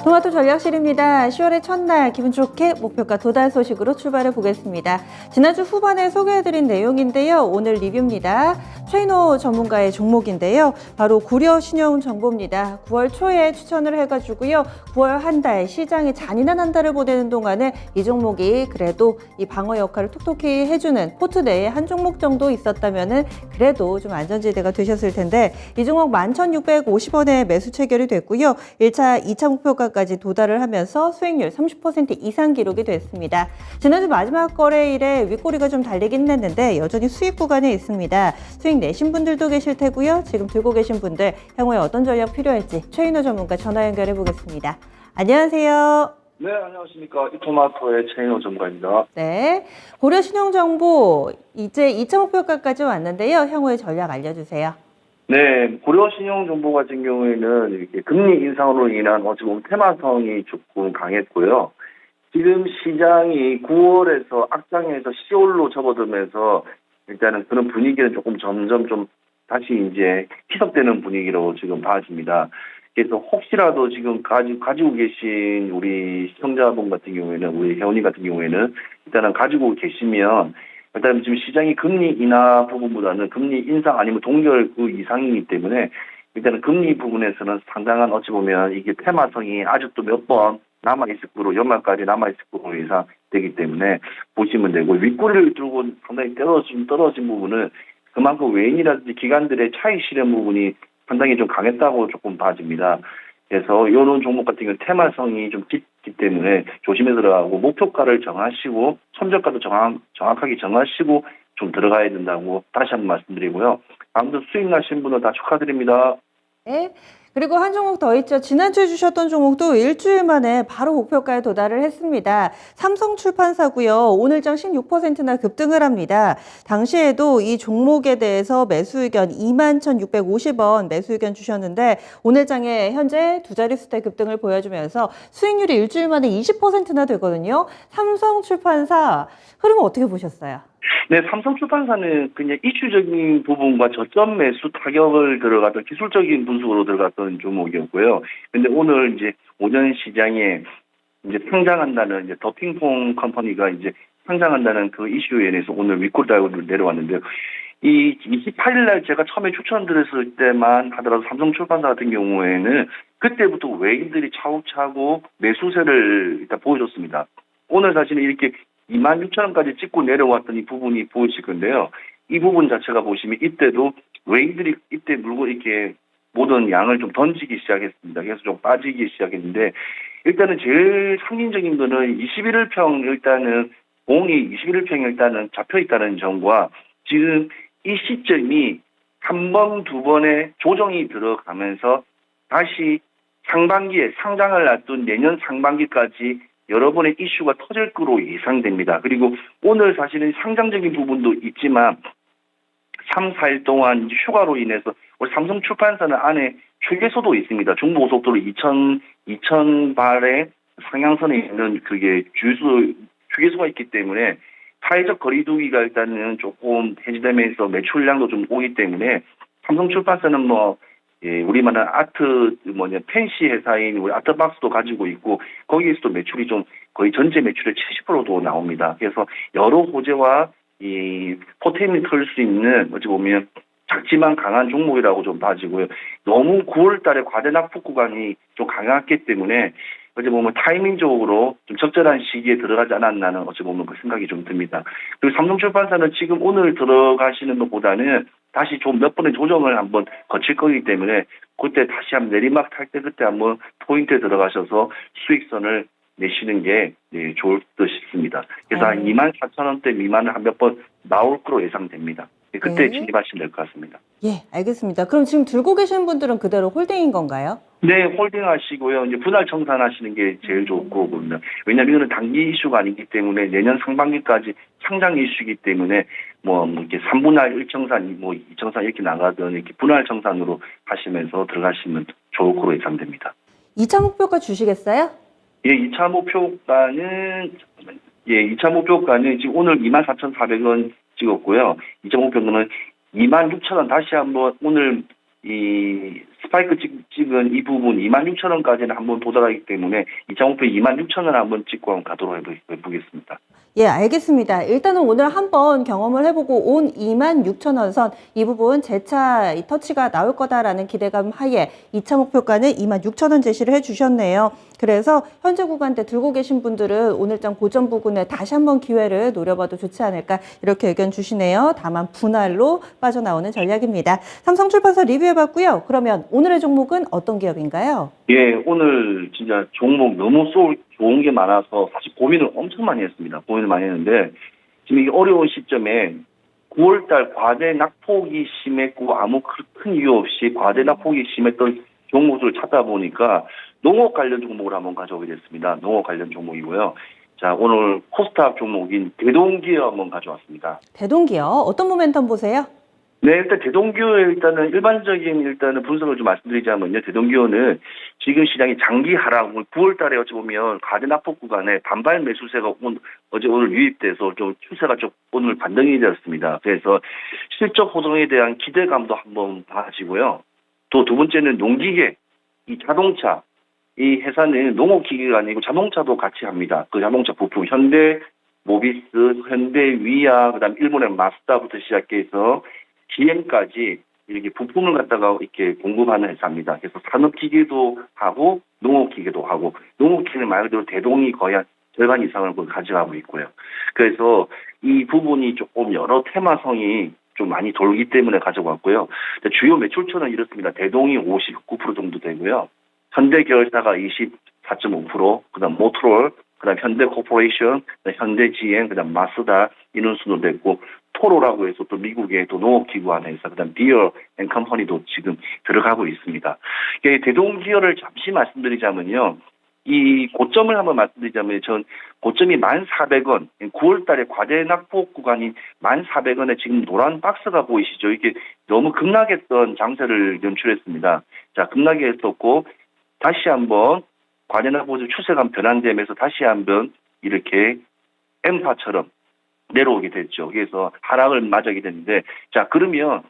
토마토 전략실입니다. 10월의 첫날 기분 좋게 목표가 도달 소식으로 출발해 보겠습니다. 지난주 후반에 소개해드린 내용인데요. 오늘 리뷰입니다. 최인호 전문가의 종목인데요. 바로 구려 신용정보입니다. 9월 초에 추천을 해가지고요. 9월 한 달 시장이 잔인한 한 달을 보내는 동안에 이 종목이 그래도 이 방어 역할을 톡톡히 해주는 포트 내에 한 종목 정도 있었다면은 그래도 좀 안전지대가 되셨을 텐데 이 종목 11,650원에 매수 체결이 됐고요. 1차, 2차 목표가까지 도달을 하면서 수익률 30% 이상 기록이 됐습니다. 지난주 마지막 거래일에 윗꼬리가 좀 달리긴 했는데 여전히 수익 구간에 있습니다. 수익 내신 분들도 계실 테고요. 지금 들고 계신 분들 향후에 어떤 전략 필요할지 최인호 전문가 전화 연결해 보겠습니다. 안녕하세요. 네, 안녕하십니까. 이토마토의 최인호 전문가입니다. 네, 고려 신용정보 이제 2차 목표가까지 왔는데요. 향후의 전략 알려주세요. 네, 고려 신용정보 같은 경우에는 이렇게 금리 인상으로 인한 어찌 보면 테마성이 조금 강했고요. 지금 시장이 9월에서 악장에서 10월로 접어들면서 일단은 그런 분위기는 조금 점점 좀 다시 이제 희석되는 분위기로 지금 봐집니다. 그래서 혹시라도 지금 가지고 계신 우리 시청자분 같은 경우에는, 우리 회원님 같은 경우에는 일단은 가지고 계시면 일단 지금 시장이 금리 인하 부분보다는 금리 인상 아니면 동결 그 이상이기 때문에 일단은 금리 부분에서는 상당한 어찌 보면 이게 테마성이 아직도 몇 번 남아있을 거로 연말까지 남아있을 거로 예상되기 때문에 보시면 되고, 윗꼬리를 들고 상당히 떨어진 부분은 그만큼 외인이라든지 기관들의 차익 실현 부분이 상당히 좀 강했다고 조금 봐집니다. 그래서 이런 종목 같은 경우는 테마성이 좀 깊기 때문에 조심해 들어가고 목표가를 정하시고 손절가도 정확하게 정하시고 좀 들어가야 된다고 다시 한번 말씀드리고요. 아무튼 수익 나신 분은 다 축하드립니다. 네. 그리고 한 종목 더 있죠. 지난주에 주셨던 종목도 일주일 만에 바로 목표가에 도달을 했습니다. 삼성출판사고요. 오늘장 16%나 급등을 합니다. 당시에도 이 종목에 대해서 매수 의견 21,650원 매수 의견 주셨는데 오늘장에 현재 두 자릿수대 급등을 보여주면서 수익률이 일주일 만에 20%나 되거든요. 삼성출판사 흐름 어떻게 보셨어요? 네, 삼성출판사는 그냥 이슈적인 부분과 저점 매수 타격을 들어갔던 기술적인 분석으로 들어갔던 종목이었고요. 근데 오늘 이제 오전 시장에 이제 상장한다는 이제 더 핑퐁 컴퍼니가 이제 상장한다는 그 이슈에 대해서 오늘 윗골 달고 내려왔는데요. 이 28일 날 제가 처음에 추천드렸을 때만 하더라도 삼성출판사 같은 경우에는 그때부터 외인들이 차곡차곡 매수세를 일단 보여줬습니다. 오늘 사실은 이렇게 26,000원까지 찍고 내려왔던 이 부분이 보이실 건데요. 이 부분 자체가 보시면 이때도 외인들이 이때 물건 이렇게 모든 양을 좀 던지기 시작했습니다. 그래서 좀 빠지기 시작했는데 일단은 제일 상징적인 거는 21일평 일단은 공이 21일평 일단은 잡혀 있다는 점과 지금 이 시점이 한 번, 두 번의 조정이 들어가면서 다시 상반기에 상장을 앞둔 내년 상반기까지 여러 번의 이슈가 터질 거로 예상됩니다. 그리고 오늘 사실은 상장적인 부분도 있지만 3, 4일 동안 휴가로 인해서 우리 삼성출판사는 안에 휴게소도 있습니다. 중부고속도로 2,000발의 상향선에 있는 그게 주유소 휴게소가 있기 때문에 사회적 거리두기가 일단은 조금 해지되면서 매출량도 좀 오기 때문에 삼성출판사는 우리만은 펜시 회사인 우리 아트박스도 가지고 있고 거기에서도 매출이 좀 거의 전체 매출의 70%도 나옵니다. 그래서 여러 호재와 이 포텐이 털 수 있는 어찌 보면 작지만 강한 종목이라고 좀 봐지고요. 너무 9월 달에 과대 낙폭 구간이 좀 강했기 때문에 어찌 보면 타이밍적으로 좀 적절한 시기에 들어가지 않았나는 어찌 보면 그 생각이 좀 듭니다. 그리고 삼성출판사는 지금 오늘 들어가시는 것보다는 다시 좀 몇 번의 조정을 한번 거칠 거기 때문에 그때 다시 한번 내리막 탈 때 그때 한번 포인트에 들어가셔서 수익선을 내시는 게 좋을 듯 싶습니다. 그래서 한 24,000원대 미만을 한 몇 번 나올 거로 예상됩니다. 그때 진입하시면 될 것 같습니다. 예, 알겠습니다. 그럼 지금 들고 계신 분들은 그대로 홀딩인 건가요? 네, 홀딩 하시고요. 이제 분할 청산하시는 게 제일 좋고 봅니다. 왜냐하면 이거는 단기 이슈가 아니기 때문에 내년 상반기까지 상장 이슈이기 때문에 이렇게 3분할 1청산, 2청산 이렇게 나가든 이렇게 분할 청산으로 하시면서 들어가시면 좋을 거로 예상됩니다. 2차 목표가 주시겠어요? 예, 2차 목표가는 지금 오늘 24,400원 찍었고요. 2차 목표는 26,000원 다시 한번 오늘 이 스파이크 찍은 이 부분 26,000원까지는 한번 도달하기 때문에 2차 목표 26,000원 한번 찍고 한번 가도록 해보겠습니다. 예, 알겠습니다. 일단은 오늘 한번 경험을 해보고 온 26,000원 선 이 부분 재차 이 터치가 나올 거다라는 기대감 하에 2차 목표가는 26,000원 제시를 해주셨네요. 그래서 현재 구간대 들고 계신 분들은 오늘장 고점 부근에 다시 한번 기회를 노려봐도 좋지 않을까 이렇게 의견 주시네요. 다만 분할로 빠져나오는 전략입니다. 삼성출판사 리뷰해봤고요. 그러면 오늘의 종목은 어떤 기업인가요? 예, 오늘 진짜 종목 너무 좋은 게 많아서 사실 고민을 엄청 많이 했습니다. 고민을 많이 했는데 지금 이 어려운 시점에 9월달 과대 낙폭이 심했고 아무 큰 이유 없이 과대 낙폭이 심했던 종목들을 찾다 보니까 농업 관련 종목을 한번 가져오게 됐습니다. 농업 관련 종목이고요. 자, 오늘 코스닥 종목인 대동기업 한번 가져왔습니다. 대동기업 어떤 모멘텀 보세요? 네, 일단 대동기업 일단은 분석을 좀 말씀드리자면요. 대동기업은 지금 시장이 장기 하락, 9월 달에 어찌 보면 과대 낙폭 구간에 반발 매수세가 오늘 유입돼서 좀 추세가 좀 오늘 반등이 되었습니다. 그래서 실적 호정에 대한 기대감도 한번 봐지고요. 또 두 번째는 농기계, 이 자동차, 이 회사는 농업기계가 아니고 자동차도 같이 합니다. 그 자동차 부품, 현대 모비스, 현대 위아, 그다음 일본의 마스다부터 시작해서 GM까지 이렇게 부품을 갖다가 이렇게 공급하는 회사입니다. 그래서 산업기계도 하고 농업기계도 하고 농업기계는 말 그대로 대동이 거의 한 절반 이상을 가져가고 있고요. 그래서 이 부분이 조금 여러 테마성이 좀 많이 돌기 때문에 가져왔고요. 주요 매출처는 이렇습니다. 대동이 59% 정도 되고요. 현대계열사가 24.5%, 그다음 모토롤, 그다음 현대코퍼레이션, 현대GM, 그다음 마스다 이런 순으로 됐고 토로라고 해서 또 미국의 또 농업기구 하는 회사, 그다음 디어 앤 컴퍼니도 지금 들어가고 있습니다. 대동기업을 잠시 말씀드리자면요. 이 고점을 한번 말씀드리자면 전 고점이 1,400원, 9월 달에 과대 낙폭 구간이 1,400원에 지금 노란 박스가 보이시죠? 이게 너무 급락했던 장세를 연출했습니다. 자, 급락했었고 다시 한번 과대 낙폭 추세가 변환되면서 다시 한번 이렇게 M파처럼 내려오게 됐죠. 그래서 하락을 맞게 됐는데, 자, 그러면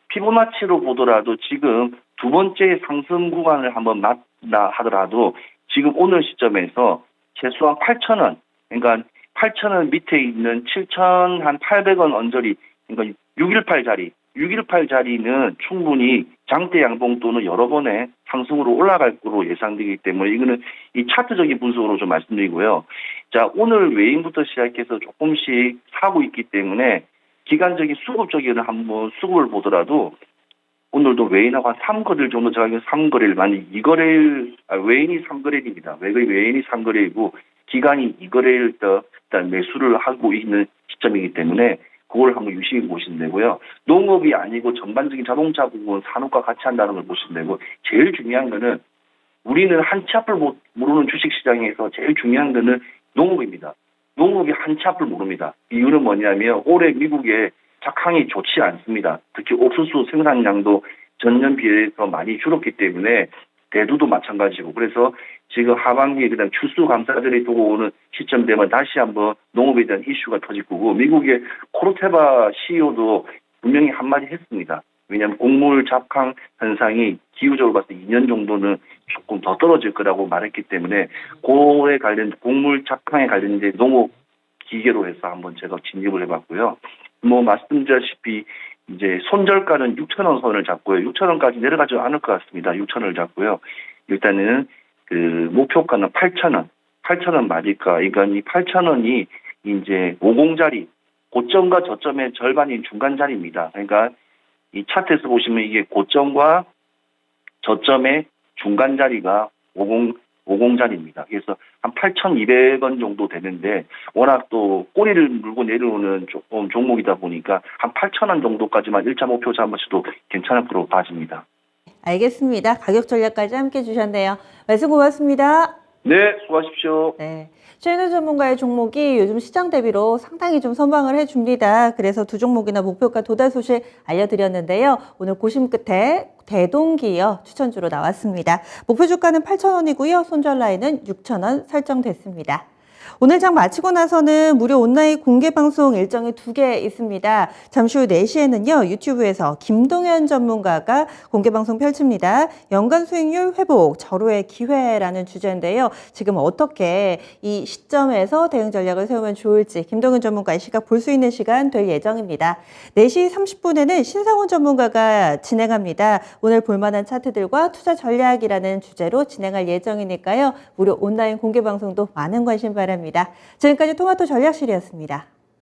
피보나치로 보더라도 지금 두 번째 상승 구간을 한번 맞다 하더라도 지금 오늘 시점에서 최소한 8,000원, 그러니까 8,000원 밑에 있는 7,800원 언저리, 그러니까 618 자리는 충분히 장대 양봉 또는 여러 번의 상승으로 올라갈 거로 예상되기 때문에 이거는 이 차트적인 분석으로 좀 말씀드리고요. 자, 오늘 외인부터 시작해서 조금씩 사고 있기 때문에 기간적인 수급적인 한번 수급을 보더라도 오늘도 외인하고 한 3거래일 정도 제가 3거래일 만약 2거래일 외인이 3거래일입니다. 외인이 3거래이고 기간이 2거래일 일단 매수를 하고 있는 시점이기 때문에 그걸 한번 유심히 보시면 되고요. 농업이 아니고 전반적인 자동차 부분 산업과 같이 한다는 걸 보시면 되고 제일 중요한 거는 우리는 한 치 앞을 모르는 주식시장에서 제일 중요한 거는 농업입니다. 농업이 한 치 앞을 모릅니다. 이유는 뭐냐면 올해 미국의 작황이 좋지 않습니다. 특히 옥수수 생산량도 전년 비해서 많이 줄었기 때문에 대두도 마찬가지고 그래서 지금 하반기에 그다음 추수감사절이 두고 오는 시점 되면 다시 한번 농업에 대한 이슈가 터질 거고 미국의 코르테바 CEO도 분명히 한마디 했습니다. 왜냐하면 곡물 작황 현상이 기후적으로 봤을 때 2년 정도는 조금 더 떨어질 거라고 말했기 때문에 그에 관련 곡물 작황에 관련된 농업 기계로 해서 한번 제가 진입을 해봤고요. 뭐 말씀드렸다시피 이제 손절가는 6,000원 선을 잡고요. 6,000원까지 내려가지 않을 것 같습니다. 6,000원을 잡고요. 일단은 그 목표가는 8,000원. 8,000원 맞을까? 그러니까 이 8,000원이 이제 50자리, 고점과 저점의 절반인 중간 자리입니다. 그러니까 이 차트에서 보시면 이게 고점과 저점의 중간 자리가 50자리입니다. 그래서 한 8,200원 정도 되는데 워낙 또 꼬리를 물고 내려오는 조금 종목이다 보니까 한 8,000원 정도까지만 1차 목표 잡으셔도 괜찮을 거로 봐집니다. 알겠습니다. 가격 전략까지 함께 주셨네요. 말씀 고맙습니다. 네, 수고하십시오. 네. 최인우 전문가의 종목이 요즘 시장 대비로 상당히 좀 선방을 해줍니다. 그래서 두 종목이나 목표가 도달 소식 알려드렸는데요. 오늘 고심 끝에 대동기업 추천주로 나왔습니다. 목표 주가는 8,000원이고요. 손절 라인은 6,000원 설정됐습니다. 오늘 장 마치고 나서는 무료 온라인 공개 방송 일정이 2개 있습니다. 잠시 후 4시에는요, 유튜브에서 김동현 전문가가 공개 방송 펼칩니다. 연간 수익률 회복, 절호의 기회라는 주제인데요. 지금 어떻게 이 시점에서 대응 전략을 세우면 좋을지 김동현 전문가의 시각 볼 수 있는 시간 될 예정입니다. 4시 30분에는 신상훈 전문가가 진행합니다. 오늘 볼만한 차트들과 투자 전략이라는 주제로 진행할 예정이니까요. 무료 온라인 공개 방송도 많은 관심 바랍니다. 지금까지 토마토 전략실이었습니다.